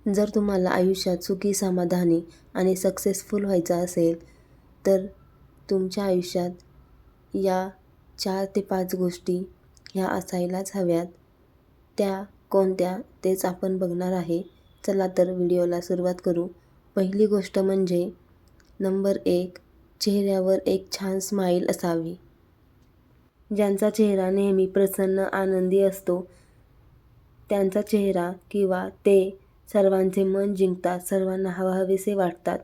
जर तुम्हाला आयुष्यात सुखी, समाधानी आणि सक्सेसफुल व्हायचं असेल, तर तुमच्या आयुष्यात या 4 ते 5 गोष्टी ह्या असायलाच हव्यात. त्या कोणत्या तेच आपण बघणार आहे. चला तर व्हिडिओला सुरुवात करू. पहिली गोष्ट म्हणजे नंबर 1, चेहऱ्यावर एक छान स्माईल असावी. ज्यांचा चेहरा नेहमी प्रसन्न, आनंदी असतो, त्यांचा चेहरा किंवा ते सर्वांचे मन जिंकतात, सर्वांना हवेसे वाटतात.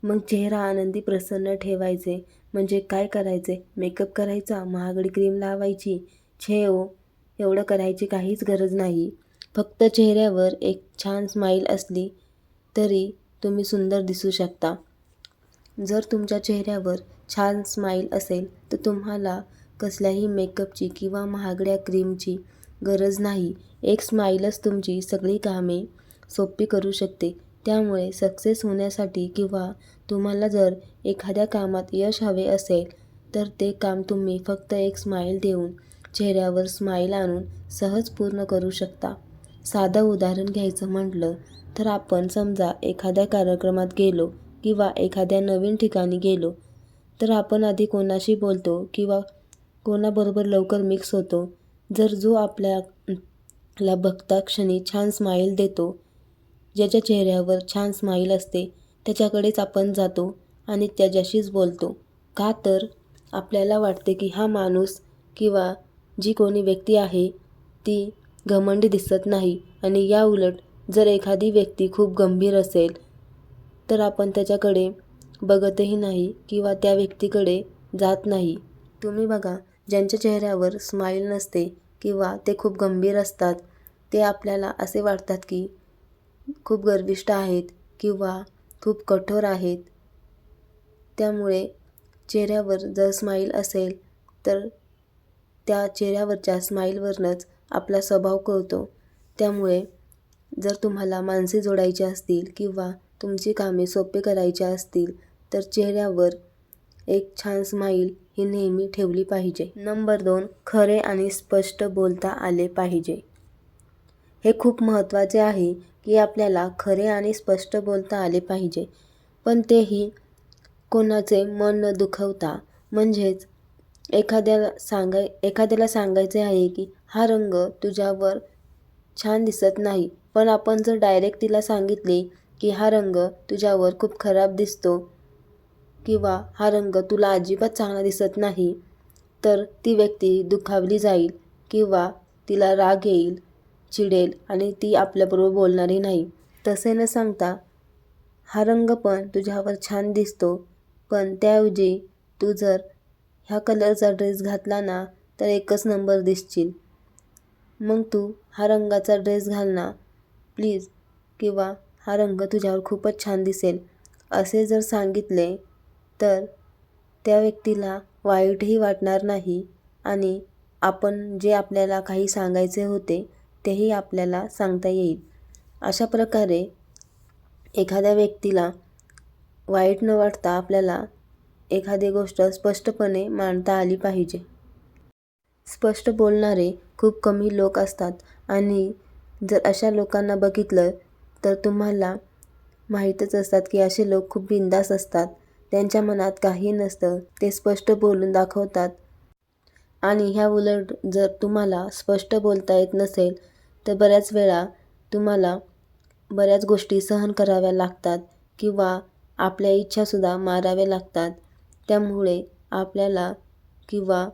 मग चेहरा आनंदी, प्रसन्न ठेवायचे म्हणजे काय करायचे? मेकअप करायचा, महागडी क्रीम लावायची? छे हो, एवढं करायची काहीच गरज नाही. फक्त चेहऱ्यावर एक छान स्माईल असली तरी तुम्ही सुंदर दिसू शकता. जर तुमच्या चेहऱ्यावर छान स्माईल असेल तर तुम्हाला कसल्याही मेकअपची किंवा महागड्या क्रीमची गरज नाही. एक स्माईलच तुमची सगळी कामे सोपी करू शकते. त्यामुळे सक्सेस होण्यासाठी किंवा तुम्हाला जर एखाद्या कामात यश हवे असेल तर ते काम तुम्ही फक्त एक स्माईल देऊन, चेहऱ्यावर स्माईल आणून सहज पूर्ण करू शकता. साधं उदाहरण घ्यायचं म्हटलं तर आपण समजा एखाद्या कार्यक्रमात गेलो किंवा एखाद्या नवीन ठिकाणी गेलो तर आपण आधी कोणाशी बोलतो किंवा कोणाबरोबर लवकर मिक्स होतो. जर जो आपल्याला बघता क्षणी छान स्माईल देतो, ज्याच्या चेहऱ्यावर छान स्माईल असते, त्याच्याकडेच आपण जातो आणि त्याच्याशीच बोलतो. का तर आपल्याला वाटते की हा माणूस किंवा जी कोणी व्यक्ती आहे ती घमंडी दिसत नाही. आणि या उलट जर एखादी व्यक्ती खूप गंभीर असेल तर आपण त्याच्याकडे बघतही नाही किंवा त्या व्यक्तीकडे जात नाही. तुम्ही बघा, ज्यांच्या चेहऱ्यावर स्माईल नसते किंवा ते खूप गंभीर असतात, ते आपल्याला असे वाटतात की खूप गर्विष्ठ आहेत किंवा खूप कठोर आहेत. त्यामुळे चेहऱ्यावर जर स्माईल असेल तर त्या चेहऱ्यावरच्या स्माईलवरनंच आपला स्वभाव कळतो. त्यामुळे जर तुम्हाला माणसे जोडायची असतील किंवा तुमची कामे सोपे करायची असतील तर चेहऱ्यावर एक छान स्माईल ही नेहमी ठेवली पाहिजे. नंबर 2, खरे आणि स्पष्ट बोलता आले पाहिजे. हे खूप महत्त्वाचे आहे की आपल्याला खरे आणि स्पष्ट बोलता आले पाहिजे, पण तेही कोणाचे मन न दुखवता. म्हणजेच एखाद्याला सांगायचे आहे की हा रंग तुझ्यावर छान दिसत नाही, पण आपण जर डायरेक्ट तिला सांगितले की हा रंग तुझ्यावर खूप खराब दिसतो किंवा हा रंग तुला अजिबात चांगला दिसत नाही, तर ती व्यक्ती दुखावली जाईल किंवा तिला राग येईल, चिडेल आणि ती आपल्याबरोबर बोलणारही नाही. तसे न सांगता हा रंग पण तुझ्यावर छान दिसतो, पण त्याऐवजी तू जर ह्या कलरचा ड्रेस घातला ना तर एकच नंबर दिसशील. मग तू हा रंगाचा ड्रेस घाल ना प्लीज, किंवा हा रंग तुझ्यावर खूपच छान दिसेल, असे जर सांगितले तर त्या व्यक्तीला वाईटही वाटणार नाही आणि आपण जे आपल्याला काही सांगायचे होते तेही आपल्याला सांगता येईल. अशा प्रकारे एखाद्या व्यक्तीला वाईट न वाटता आपल्याला एखादी गोष्ट स्पष्टपणे मांडता आली पाहिजे. स्पष्ट बोलणारे खूप कमी लोक असतात आणि जर अशा लोकांना बघितलं तर तुम्हाला माहीतच असतात की असे लोक खूप बिनधास्त असतात. त्यांच्या मनात काही नसतं, ते स्पष्ट बोलून दाखवतात. आणि ह्या उलट जर तुम्हाला स्पष्ट बोलता येत नसेल तर बऱ्याच वेळा तुम्हाला बऱ्याच गोष्टी सहन कराव्या लागतात किंवा आपल्या इच्छासुद्धा माराव्या लागतात. त्यामुळे आपल्याला किंवा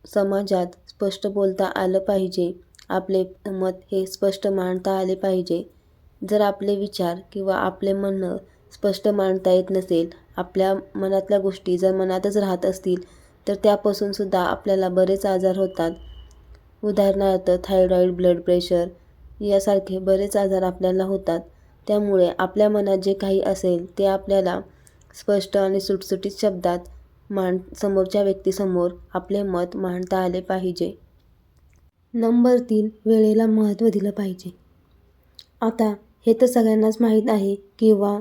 समाजात स्पष्ट बोलता आलं पाहिजे. आपले मत हे स्पष्ट मांडता आले पाहिजे. जर आपले विचार किंवा आपले म्हणणं स्पष्ट मांडता येत नसेल, आपल्या मनातल्या गोष्टी जर मनातच राहत असतील तर त्यापासूनसुद्धा आपल्याला बरेच आजार होतात. उदाहरणार्थ थायरॉईड, ब्लड प्रेशर यासारखे बरेच आजार आपल्याला होतात. त्यामुळे आपल्या मनात जे काही असेल ते आपल्याला स्पष्ट आणि सुटसुटीत शब्दात समोरच्या व्यक्तीसमोर आपले मत मांडता आले पाहिजे. नंबर 3, वेळेला महत्त्व दिलं पाहिजे. आता हे तर सगळ्यांनाच माहीत आहे किंवा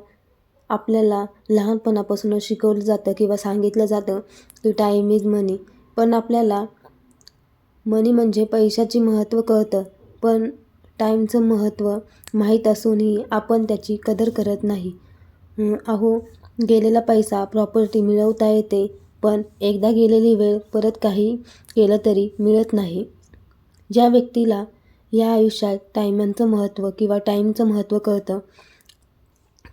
आपल्याला लहानपणापासूनच शिकवलं जातं किंवा सांगितलं जातं की टाईम इज मनी. पण आपल्याला मनी म्हणजे पैशाची महत्त्व कळतं, पण टाईमचं महत्त्व माहीत असूनही आपण त्याची कदर करत नाही. अहो, गेलेला पैसा, प्रॉपर्टी मिळवता येते, पण एकदा गेलेली वेळ परत काही केलं तरी मिळत नाही. ज्या व्यक्तीला या आयुष्यात टायमांचं महत्त्व किंवा टाईमचं महत्त्व कळतं,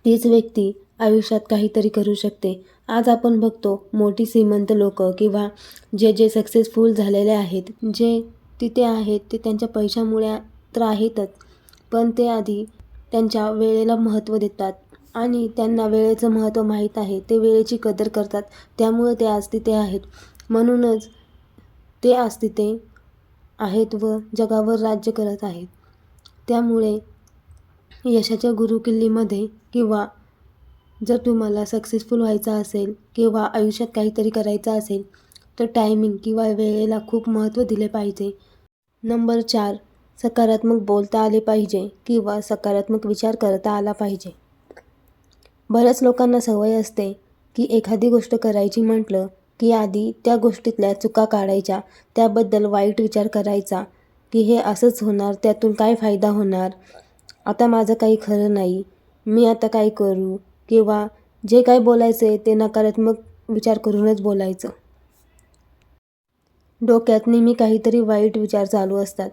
तीच व्यक्ती आयुष्यात काहीतरी करू शकते. आज आपण बघतो मोठी श्रीमंत लोकं किंवा जे सक्सेसफुल झालेले आहेत, जे तिथे आहेत ते त्यांच्या पैशामुळे तर आहेतच, पण ते आधी त्यांच्या वेळेला महत्त्व देतात आणि त्यांना वेळेचं महत्त्व माहीत आहे. ते वेळेची कदर करतात, त्यामुळे ते आज तिथे आहेत. म्हणूनच ते आज तिथे आहेत व जगावर राज्य करत आहेत. त्यामुळे यशाच्या गुरुकिल्लीमध्ये किंवा जर तुम्हाला सक्सेसफुल व्हायचं असेल किंवा आयुष्यात काहीतरी करायचं असेल तर टायमिंग किंवा वेळेला खूप महत्त्व दिले पाहिजे. नंबर 4, सकारात्मक बोलता आले पाहिजे किंवा सकारात्मक विचार करता आला पाहिजे. बऱ्याच लोकांना सवय असते की एखादी गोष्ट करायची म्हटलं की आधी त्या गोष्टीतल्या चुका काढायच्या, त्याबद्दल वाईट विचार करायचा की हे असंच होणार, त्यातून काय फायदा होणार, आता माझं काही खरं नाही, मी आता काय करू, किंवा जे काय बोलायचं आहे ते नकारात्मक विचार करूनच बोलायचं. डोक्यात नेहमी काहीतरी वाईट विचार चालू असतात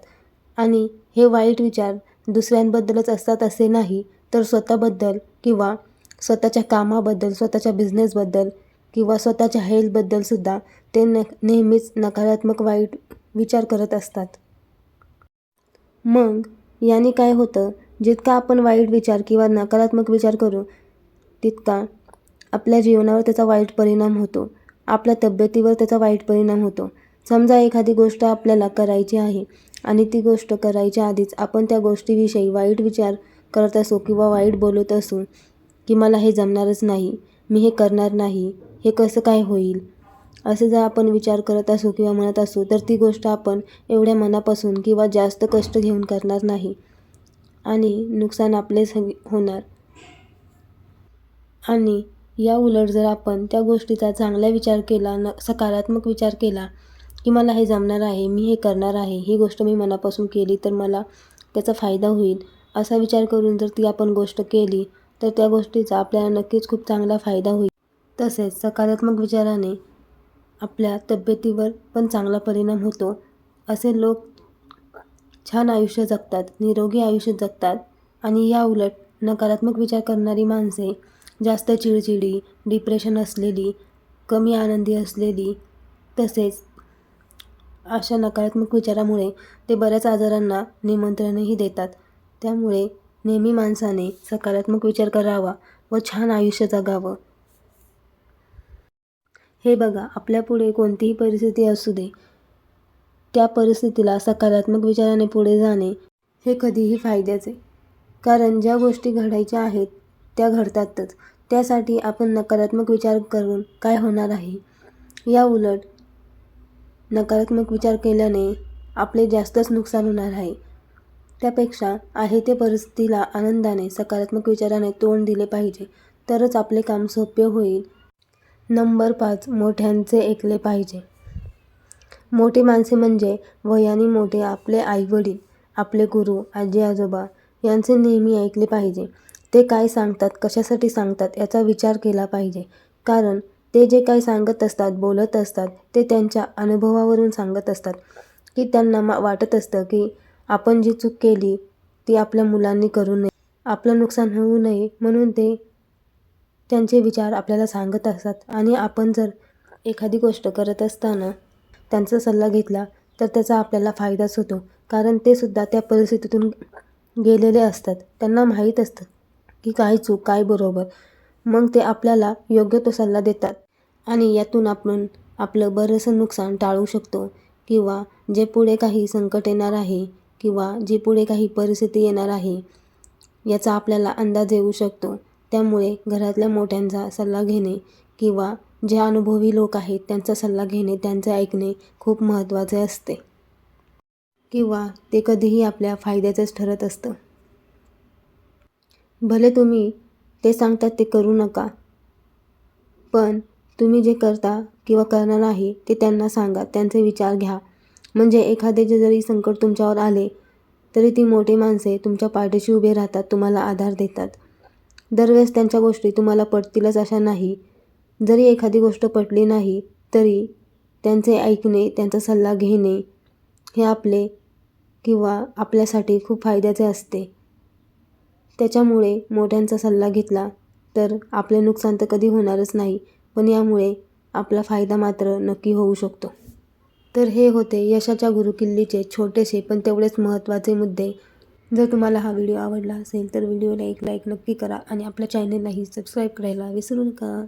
आणि हे वाईट विचार दुसऱ्यांबद्दलच असतात असे नाही, तर स्वतःबद्दल किंवा स्वतःच्या कामाबद्दल, स्वतःच्या बिझनेसबद्दल किंवा स्वतःच्या हेल्थबद्दलसुद्धा ते नेहमीच नकारात्मक वाईट विचार करत असतात. मग याने काय होतं, जितका आपण वाईट विचार किंवा नकारात्मक विचार करू तितका आपल्या जीवनावर त्याचा वाईट परिणाम होतो, आपल्या तब्येतीवर त्याचा वाईट परिणाम होतो. समजा एखादी गोष्ट आपल्याला करायची आहे आणि ती गोष्ट करायच्या आधीच आपण त्या गोष्टीविषयी वाईट विचार करत असू किंवा वाईट बोलत असू की मला हे जमणारच नाही, मी हे करणार नाही, हे कसं काय होईल, असे जर आपण विचार करत असू किंवा म्हणत असू तर ती गोष्ट आपण एवढ्या मनापासून किंवा जास्त कष्ट घेऊन करणार नाही आणि नुकसान आपलेच होणार. आणि या उलट जर आपण त्या गोष्टीचा चांगला विचार केला, सकारात्मक विचार केला की मला हे जमणार आहे, मी हे करणार आहे, ही गोष्ट मी मनापासून केली तर मला त्याचा फायदा होईल, असा विचार करून जर ती आपण गोष्ट केली तर त्या गोष्टीचा आपल्याला नक्कीच खूप चांगला फायदा होईल. तसेच सकारात्मक विचाराने आपल्या तब्येतीवर पण चांगला परिणाम होतो. असे लोक छान आयुष्य जगतात, निरोगी आयुष्य जगतात. आणि या उलट नकारात्मक विचार करणारी माणसे जास्त चिडचिडी, डिप्रेशन असलेली, कमी आनंदी असलेली, तसेच अशा नकारात्मक विचारामुळे ते बऱ्याच आजारांना निमंत्रणही देतात. त्यामुळे नेहमी माणसाने सकारात्मक विचार करावा व छान आयुष्य जगावं. हे बघा, आपल्यापुढे कोणतीही परिस्थिती असू दे, त्या परिस्थितीला सकारात्मक विचाराने पुढे जाणे हे कधीही फायद्याचे. कारण ज्या गोष्टी घडायच्या आहेत त्या घडतातच. त्यासाठी आपण नकारात्मक विचार करून काय होणार आहे, या उलट नकारात्मक विचार केल्याने आपले जास्तच नुकसान होणार आहे. त्यापेक्षा आहे ते परिस्थितीला आनंदाने, सकारात्मक विचाराने तोंड दिले पाहिजे, तरच आपले काम सोपे होईल. नंबर 5, मोठ्यांचे ऐकले पाहिजे. मोठी माणसे म्हणजे वयाने मोठे आपले आई-वडील, आपले गुरु, आजी-आजोबा यांचे नेहमी ऐकले पाहिजे. ते काय सांगतात, कशासाठी सांगतात याचा विचार केला पाहिजे. कारण ते जे काही सांगत असतात, बोलत असतात ते त्यांच्या अनुभवावरून सांगत असतात की त्यांना वाटत असतं की आपण जी चूक केली ती आपल्या मुलांनी करू नये, आपलं नुकसान होऊ नये, म्हणून ते त्यांचे विचार आपल्याला सांगत असतात. आणि आपण जर एखादी गोष्ट करत असताना त्यांचा सल्ला घेतला तर त्याचा आपल्याला फायदाच होतो. कारण ते सुद्धा त्या परिस्थितीतून गेलेले असतात, त्यांना माहीत असतं की काय चूक, काय बरोबर. मग ते आपल्याला योग्य तो सल्ला देतात आणि यातून आपण आपलं बरंचसं नुकसान टाळू शकतो किंवा जे पुढे काही संकट येणार आहे किंवा जी पुढे काही परिस्थिती येणार आहे याचा आपल्याला अंदाज येऊ शकतो. त्यामुळे घरातल्या मोठ्यांचा सल्ला घेणे किंवा जे अनुभवी लोक आहेत त्यांचा सल्ला घेणे, त्यांचे ऐकणे खूप महत्त्वाचे असते किंवा ते कधीही आपल्या फायद्याचंच ठरत असतं. भले तुम्ही ते सांगतात ते करू नका, पण तुम्ही जे करता किंवा करणार आहे ते त्यांना सांगा, त्यांचे विचार घ्या. म्हणजे एखादे जरी संकट तुमच्यावर आले तरी ती मोठी माणसे तुमच्या पाठीशी उभे राहतात, तुम्हाला आधार देतात. दरवेळेस त्यांच्या गोष्टी तुम्हाला पटतीलच अशा नाही. जरी एखादी गोष्ट पटली नाही तरी त्यांचे ऐकणे, त्यांचा सल्ला घेणे हे आपले किंवा आपल्यासाठी खूप फायद्याचे असते. त्याच्यामुळे मोठ्यांचा सल्ला घेतला तर आपले नुकसान तर कधी होणारच नाही, पण यामुळे आपला फायदा मात्र नक्की होऊ शकतो. तर हे होते यशाच्या गुरुकिल्लीचे छोटेसे पण तेवढेच महत्त्वाचे मुद्दे. जर तुम्हाला हा व्हिडिओ आवडला असेल तर व्हिडिओला एक लाईक नक्की करा आणि आपल्या चॅनललाही सबस्क्राईब करायला विसरू नका.